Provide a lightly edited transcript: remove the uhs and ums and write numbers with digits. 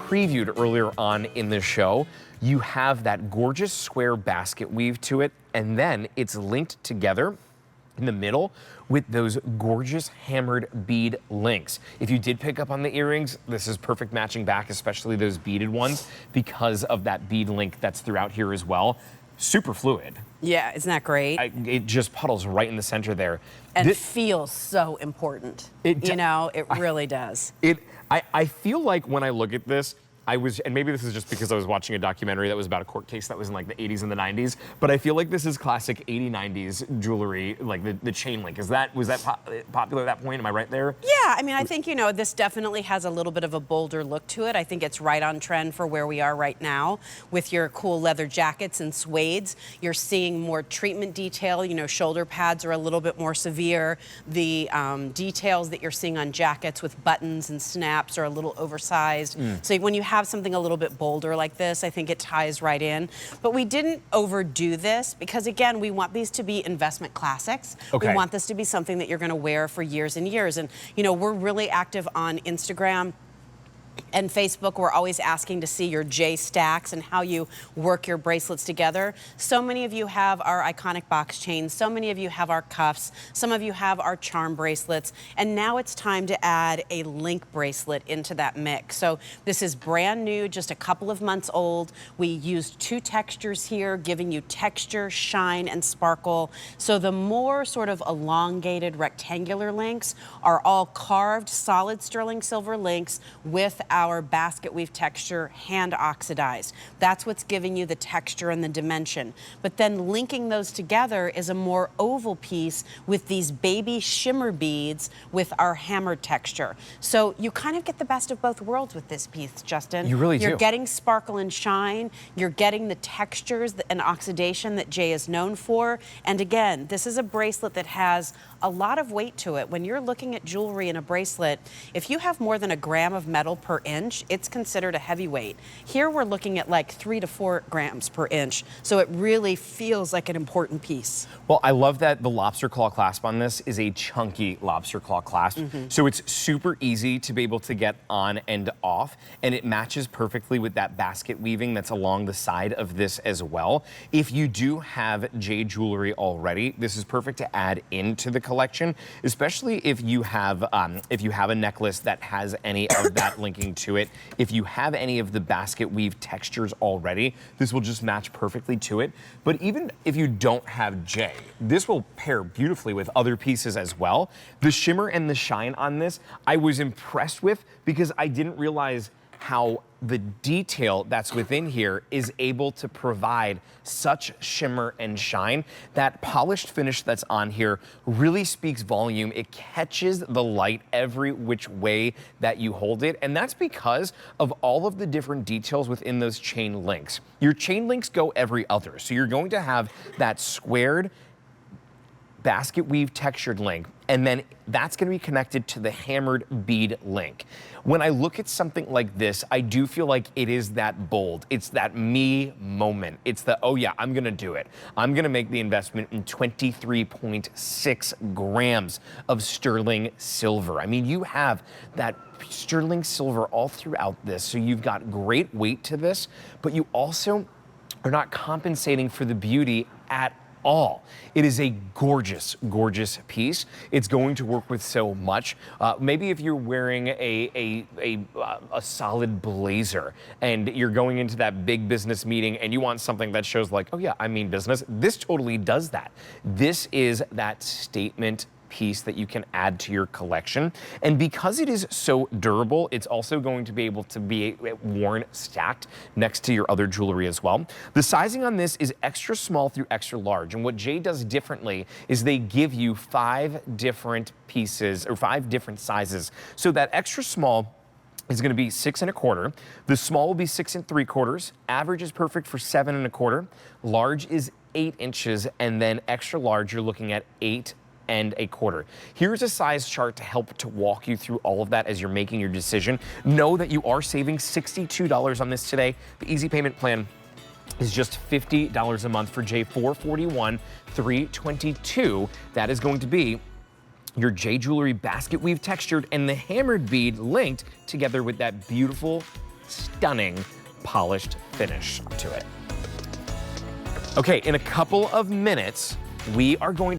previewed earlier on in the show, you have that gorgeous square basket weave to it, and then it's linked together in the middle with those gorgeous hammered bead links. If you did pick up on the earrings, this is perfect matching back, especially those beaded ones, because of that bead link that's throughout here as well. Super fluid. Yeah, isn't that great? It just puddles right in the center there. And feels so important. You know, it really does. I feel like when I look at this, and maybe this is just because I was watching a documentary that was about a court case that was in like the 80s and the 90s, but I feel like this is classic 80s, 90s jewelry, like the chain link. Was that popular at that point? Am I right there? Yeah, I mean, I think, you know, this definitely has a little bit of a bolder look to it. I think it's right on trend for where we are right now with your cool leather jackets and suedes. You're seeing more treatment detail, you know, shoulder pads are a little bit more severe. The details that you're seeing on jackets with buttons and snaps are a little oversized. So when you have something a little bit bolder like this, I think it ties right in. But we didn't overdo this because, again, we want these to be investment classics. Okay. We want this to be something that you're going to wear for years and years. And, you know, we're really active on Instagram and Facebook. We're always asking to see your J stacks and how you work your bracelets together. So many of you have our iconic box chains. So many of you have our cuffs. Some of you have our charm bracelets. And now it's time to add a link bracelet into that mix. So this is brand new, just a couple of months old. We used 2 textures here, giving you texture, shine, and sparkle. So the more sort of elongated rectangular links are all carved solid sterling silver links with our basket weave texture hand oxidized. That's what's giving you the texture and the dimension. But then linking those together is a more oval piece with these baby shimmer beads with our hammered texture. So you kind of get the best of both worlds with this piece, Justin. You really do. You're getting sparkle and shine. You're getting the textures and oxidation that Jay is known for. And again, this is a bracelet that has a lot of weight to it. When you're looking at jewelry in a bracelet, if you have more than 1 gram of metal per inch, it's considered a heavyweight. Here we're looking at like 3 to 4 grams per inch. So it really feels like an important piece. Well, I love that the lobster claw clasp on this is a chunky lobster claw clasp. So it's super easy to be able to get on and off, and it matches perfectly with that basket weaving that's along the side of this as well. If you do have jade jewelry already, this is perfect to add into the collection, especially if you have a necklace that has any of that linking to it. If you have any of the basket weave textures already, this will just match perfectly to it. But even if you don't have J, this will pair beautifully with other pieces as well. The shimmer and the shine on this, I was impressed with because I didn't realize how the detail that's within here is able to provide such shimmer and shine. That polished finish that's on here really speaks volume. It catches the light every which way that you hold it, and that's because of all of the different details within those chain links. Your chain links go every other, so you're going to have that squared basket weave textured link, and then that's going to be connected to the hammered bead link. When I look at something like this, I do feel like it is that bold. It's that me moment. It's the, oh yeah, I'm going to do it. I'm going to make the investment in 23.6 grams of sterling silver. I mean, you have that sterling silver all throughout this, so you've got great weight to this, but you also are not compensating for the beauty at all. It is a gorgeous, gorgeous piece. It's going to work with so much. Maybe if you're wearing a solid blazer and you're going into that big business meeting and you want something that shows like, oh yeah, I mean business, this totally does that. This is that statement piece that you can add to your collection. And because it is so durable, it's also going to be able to be worn stacked next to your other jewelry as well. The sizing on this is extra small through extra large. And what Jay does differently is they give you 5 different pieces or 5 different sizes. So that extra small is going to be 6 1/4. The small will be 6 3/4. Average is perfect for 7 1/4. Large is 8 inches, and then extra large, you're looking at 8 1/4. Here's a size chart to help to walk you through all of that as you're making your decision. Know that you are saving $62 on this today. The easy payment plan is just $50 a month for J441 $322. That is going to be your J Jewelry basket weave textured and the hammered bead linked together with that beautiful stunning polished finish to it. Okay, in a couple of minutes, we are going